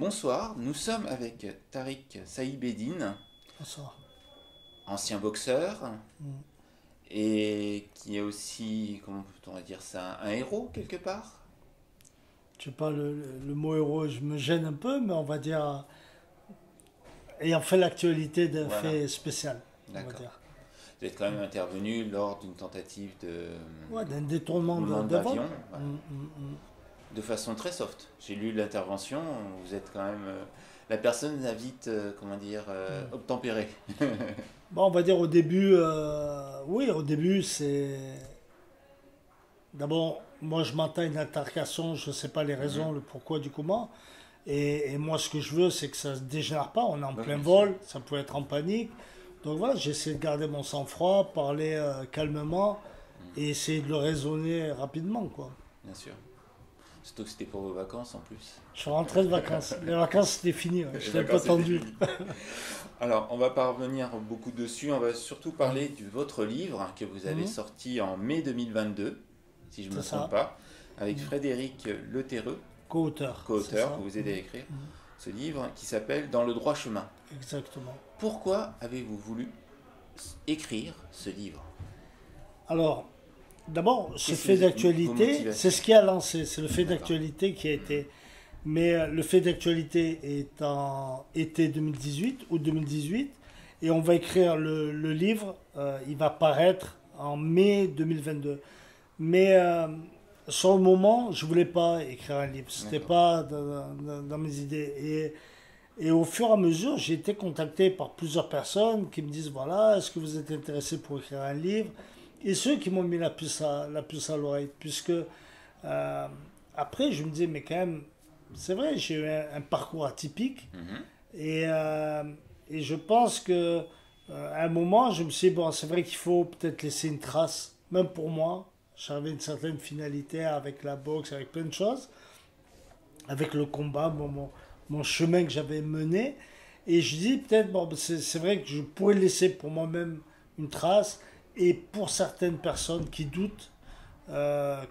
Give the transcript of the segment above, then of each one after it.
Bonsoir, nous sommes avec Tariq Saïbeddine, Bonsoir. ancien boxeur Mm. et qui est aussi, comment peut-on dire ça, un héros quelque part. Je sais pas, le mot héros, je me gêne un peu, mais on va dire, ayant fait l'actualité d'un Voilà, fait spécial, on va d'accord. dire. Vous êtes quand même intervenu lors d'une tentative de Ouais, d'un détournement roulement de vol. d'avion, voilà, Mm. de façon très soft. J'ai lu l'intervention, vous êtes quand même la personne a vite, comment dire, Mm. obtempéré. Bon, on va dire au début, oui, au début, c'est. D'abord, moi, je m'entends une altercation, je ne sais pas les Mhm. raisons, le pourquoi, du comment. Et moi, ce que je veux, c'est que ça ne se dégénère pas. On est en Oui, plein bien sûr. vol, ça peut être en panique. Donc voilà, j'essaie de garder mon sang-froid, parler calmement et essayer de le raisonner rapidement, quoi. Bien sûr. Surtout que c'était pour vos vacances en plus. Je suis rentré de vacances. Les vacances, c'était fini, ouais. Les Je l'ai pas vacances étaient tendu. finies. Alors, on va pas revenir beaucoup dessus, on va surtout parler de votre livre que vous avez Mhm. sorti en mai 2022, si je ne C'est me trompe ça. pas, avec Mhm. Frédéric Leterreux, Co-auteur, c'est co-auteur, ça. pour vous aider à écrire Mhm. ce livre qui s'appelle Dans le droit chemin. Exactement. Pourquoi avez-vous voulu écrire ce livre? Alors, d'abord, ce Qu'est-ce fait que vos d'actualité, c'est motivations? ce qui a lancé. C'est le fait D'accord. d'actualité qui a été. Mais le fait d'actualité est en été 2018 ou 2018. Et on va écrire le livre. Il va paraître en mai 2022. Mais sur le moment, je voulais pas écrire un livre. C'était D'accord. pas dans mes idées. Et au fur et à mesure, j'ai été contacté par plusieurs personnes qui me disent, voilà, est-ce que vous êtes intéressé pour écrire un livre? Et ceux qui m'ont mis la puce à l'oreille. Puisque après, je me disais, mais quand même, c'est vrai, j'ai eu un parcours atypique. Mhm. Et, euh, et je pense que à un moment, je me suis dit, bon, c'est vrai qu'il faut peut-être laisser une trace, même pour moi. J'avais une certaine finalité avec la boxe, avec plein de choses, avec le combat, mon chemin que j'avais mené. Et je dis peut-être, bon, c'est vrai que je pourrais laisser pour moi-même une trace. Et pour certaines personnes qui doutent,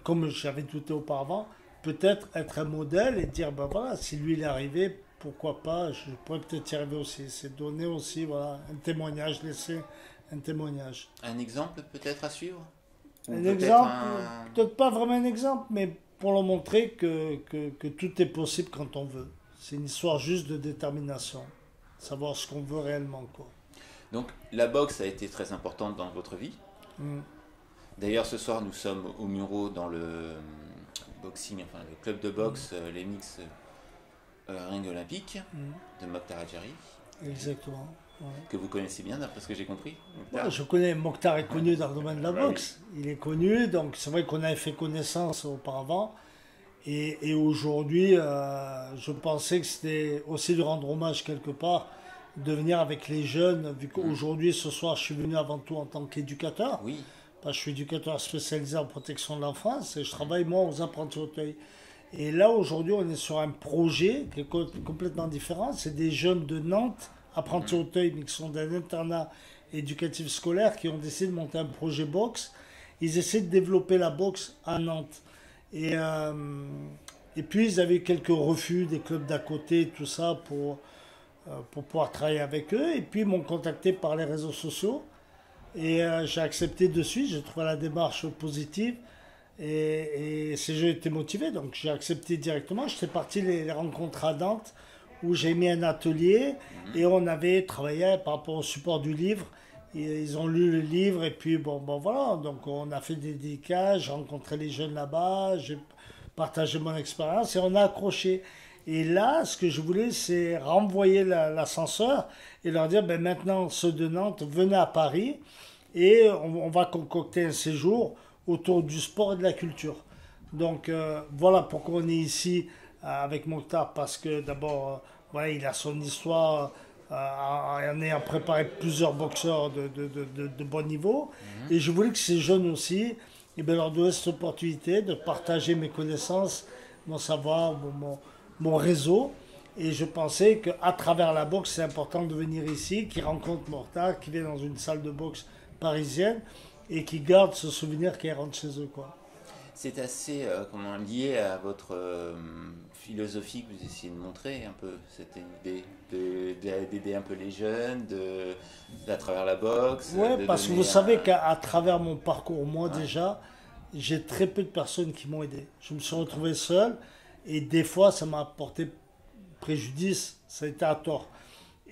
comme j'avais douté auparavant, peut-être être un modèle et dire, ben voilà, si lui il est arrivé, pourquoi pas, je pourrais peut-être y arriver aussi. C'est donner aussi, voilà, un témoignage, laisser un témoignage. Un exemple peut-être à suivre? Ou Un peut-être exemple, un... peut-être pas vraiment un exemple, mais pour leur montrer que tout est possible quand on veut. C'est une histoire juste de détermination. Savoir ce qu'on veut réellement, quoi. Donc, la boxe a été très importante dans votre vie. Mm. D'ailleurs, ce soir, nous sommes au Muro dans le boxing, enfin le club de Mm. boxe, les mix ring olympique Mm. de Mokhtar Adjari, Exactement. Ouais. que vous connaissez bien d'après ce que j'ai compris, Ouais, Mokhtar. je connais, Mokhtar est connu dans le domaine de Ah la bah oui. boxe. Il est connu, donc c'est vrai qu'on avait fait connaissance auparavant. Et aujourd'hui, je pensais que c'était aussi de rendre hommage quelque part, de venir avec les jeunes, vu Mhm. qu'aujourd'hui, ce soir, je suis venu avant tout en tant qu'éducateur. Oui. Je suis éducateur spécialisé en protection de l'enfance et je Mhm. travaille moi aux apprentis Auteuil. Et là aujourd'hui on est sur un projet qui est complètement différent. C'est des jeunes de Nantes, apprentis Mhm. Auteuil, mais qui sont d'un internat éducatif scolaire, qui ont décidé de monter un projet boxe. Ils essaient de développer la boxe à Nantes. Et, euh, et puis ils avaient quelques refus des clubs d'à côté, tout ça, pour pouvoir travailler avec eux. Et puis ils m'ont contacté par les réseaux sociaux. Et j'ai accepté de suite, j'ai trouvé la démarche positive et ces jeux étaient motivés, donc j'ai accepté directement. J'étais parti les rencontres à Nantes où j'ai mis un atelier Mhm. et on avait travaillé par rapport au support du livre. Et ils ont lu le livre et puis bon voilà, donc on a fait des dédicaces, j'ai rencontré les jeunes là-bas, j'ai partagé mon expérience et on a accroché. Et là, ce que je voulais, c'est renvoyer l'ascenseur et leur dire, ben maintenant, ceux de Nantes, venez à Paris et on va concocter un séjour autour du sport et de la culture. Donc voilà pourquoi on est ici avec Mokhtar, parce que d'abord, voilà, il a son histoire en ayant préparé plusieurs boxeurs de bon niveau. Mhm. Et je voulais que ces jeunes aussi, eh bien, leur donner cette opportunité de partager mes connaissances, mon savoir, mon réseau. Et je pensais qu'à travers la boxe, c'est important de venir ici, qu'ils rencontrent Mokhtar, qu'ils viennent dans une salle de boxe parisienne et qui gardent ce souvenir qui rentre chez eux, quoi. C'est assez lié à votre philosophie que vous essayez de montrer un peu, cette idée d'aider un peu les jeunes, à travers la boxe. Ouais, De parce que donner vous savez qu'à travers mon parcours, moi Ouais. déjà, j'ai très peu de personnes qui m'ont aidé. Je me suis retrouvé seul et des fois, ça m'a apporté préjudice, ça a été à tort.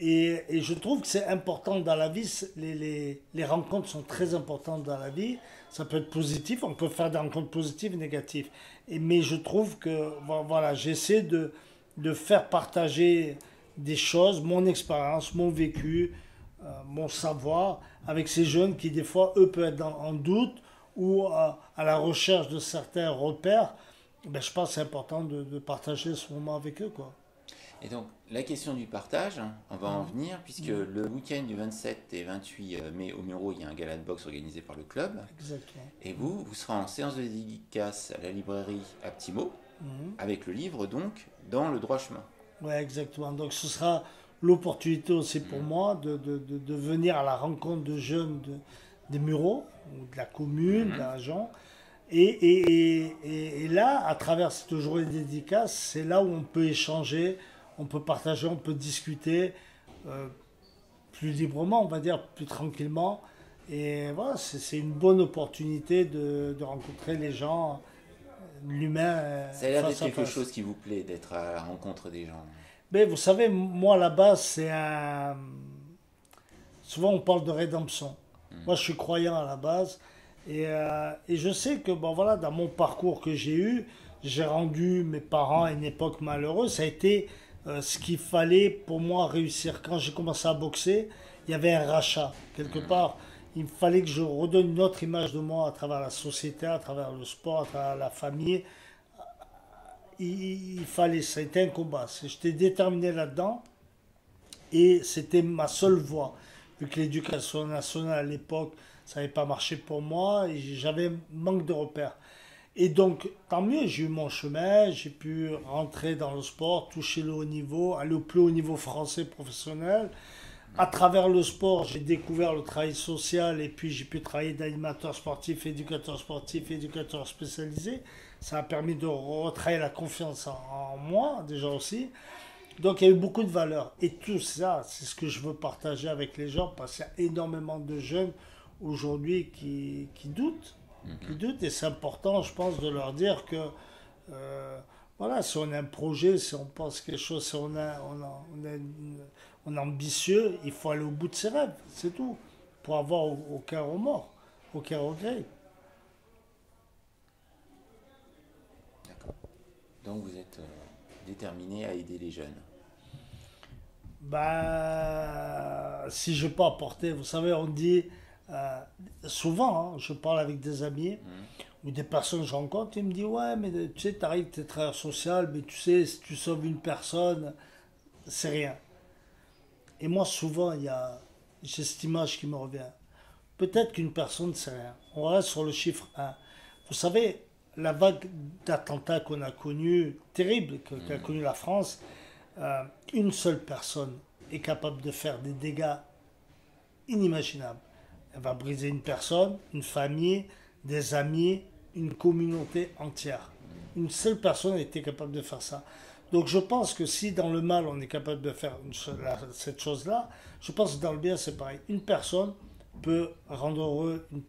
Et je trouve que c'est important dans la vie, les rencontres sont très importantes dans la vie. Ça peut être positif, on peut faire des rencontres positives et négatives. Mais je trouve que voilà, j'essaie de faire partager des choses, mon expérience, mon vécu, mon savoir avec ces jeunes qui des fois, eux, peuvent être en doute ou à la recherche de certains repères. Ben, je pense que c'est important de partager ce moment avec eux, quoi. Et donc, la question du partage, hein, on va en venir, puisque Mhm. le week-end du 27 et 28 mai au Muro, il y a un gala de boxe organisé par le club. Exactement. Et vous serez en séance de dédicace à la librairie à Petit Mot, Mhm. avec le livre donc Dans le droit chemin. Ouais, exactement. Donc ce sera l'opportunité aussi pour Mhm. moi de venir à la rencontre de jeunes des Mureaux, ou de la commune, de Mhm. la région. Et là, à travers cette journée dédicace, c'est là où on peut échanger, on peut partager, on peut discuter euh, plus librement, on va dire, plus tranquillement. Et voilà, c'est une bonne opportunité de rencontrer les gens, l'humain Ça a l'air d'être face à quelque face. chose qui vous plaît, d'être à la rencontre des gens. Mais vous savez, moi, à la base, c'est un. Souvent, on parle de rédemption. Moi, je suis croyant à la base. Et je sais que, bon, voilà, dans mon parcours que j'ai eu, j'ai rendu mes parents à une époque malheureuse. Ça a été ce qu'il fallait pour moi réussir. Quand j'ai commencé à boxer, il y avait un rachat. Quelque part, il fallait que je redonne une autre image de moi à travers la société, à travers le sport, à travers la famille. Il fallait, ça a été un combat. J'étais déterminé là-dedans. Et c'était ma seule voie. Vu que l'éducation nationale à l'époque, ça n'avait pas marché pour moi, et j'avais manque de repères. Et donc, tant mieux, j'ai eu mon chemin, j'ai pu rentrer dans le sport, toucher le haut niveau, aller au plus haut niveau français professionnel. À travers le sport, j'ai découvert le travail social et puis j'ai pu travailler d'animateur sportif, éducateur spécialisé. Ça a permis de retravailler la confiance en moi, déjà aussi. Donc il y a eu beaucoup de valeurs. Et tout ça, c'est ce que je veux partager avec les gens parce qu'il y a énormément de jeunes aujourd'hui qui doutent. Qui doutent et c'est important, je pense, de leur dire que voilà, si on a un projet, si on pense quelque chose, si on est ambitieux, il faut aller au bout de ses rêves, c'est tout. Pour avoir aucun remords, aucun regret. D'accord. Donc vous êtes déterminé à aider les jeunes. Bah, si je peux apporter, vous savez, on dit euh, souvent, hein, je parle avec des amis Mhm. ou des personnes que je rencontre, ils me disent ouais, mais tu sais, t'arrives, t'es travailleur social, mais tu sais, si tu sauves une personne, c'est rien. Et moi, souvent, j'ai cette image qui me revient. Peut-être qu'une personne, c'est rien. On reste sur le chiffre un. Vous savez, la vague d'attentats qu'on a connue, terrible, qu'a Mhm. connue la France, euh, une seule personne est capable de faire des dégâts inimaginables. Elle va briser une personne, une famille, des amis, une communauté entière. Une seule personne a été capable de faire ça. Donc je pense que si dans le mal on est capable de faire cette chose-là, je pense que dans le bien c'est pareil. Une personne peut rendre heureux une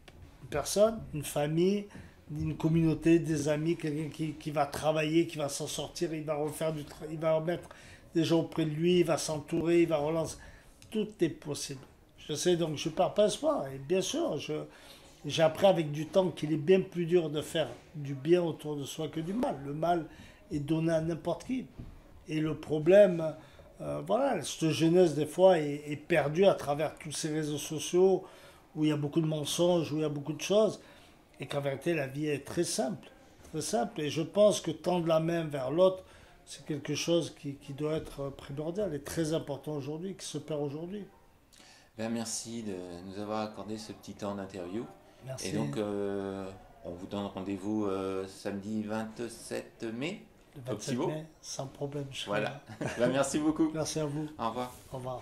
personne, une famille, une communauté, des amis, quelqu'un qui va travailler, qui va s'en sortir, il va il va remettre des gens auprès de lui, il va s'entourer, il va relancer. Tout est possible. Je sais donc je ne perds pas espoir. Et bien sûr, j'ai appris avec du temps qu'il est bien plus dur de faire du bien autour de soi que du mal. Le mal est donné à n'importe qui. Et le problème, voilà, cette jeunesse des fois est perdue à travers tous ces réseaux sociaux où il y a beaucoup de mensonges, où il y a beaucoup de choses. Et qu'en vérité, la vie est très simple. Très simple. Et je pense que tendre la main vers l'autre, c'est quelque chose qui doit être primordial et très important aujourd'hui, qui se perd aujourd'hui. Ben, merci de nous avoir accordé ce petit temps d'interview. Et Merci. donc, on vous donne rendez-vous samedi 27 mai Le au Petit 27 Mot. mai, sans problème, je serai Voilà. là. Ben, merci beaucoup. Merci à vous. Au revoir. Au revoir.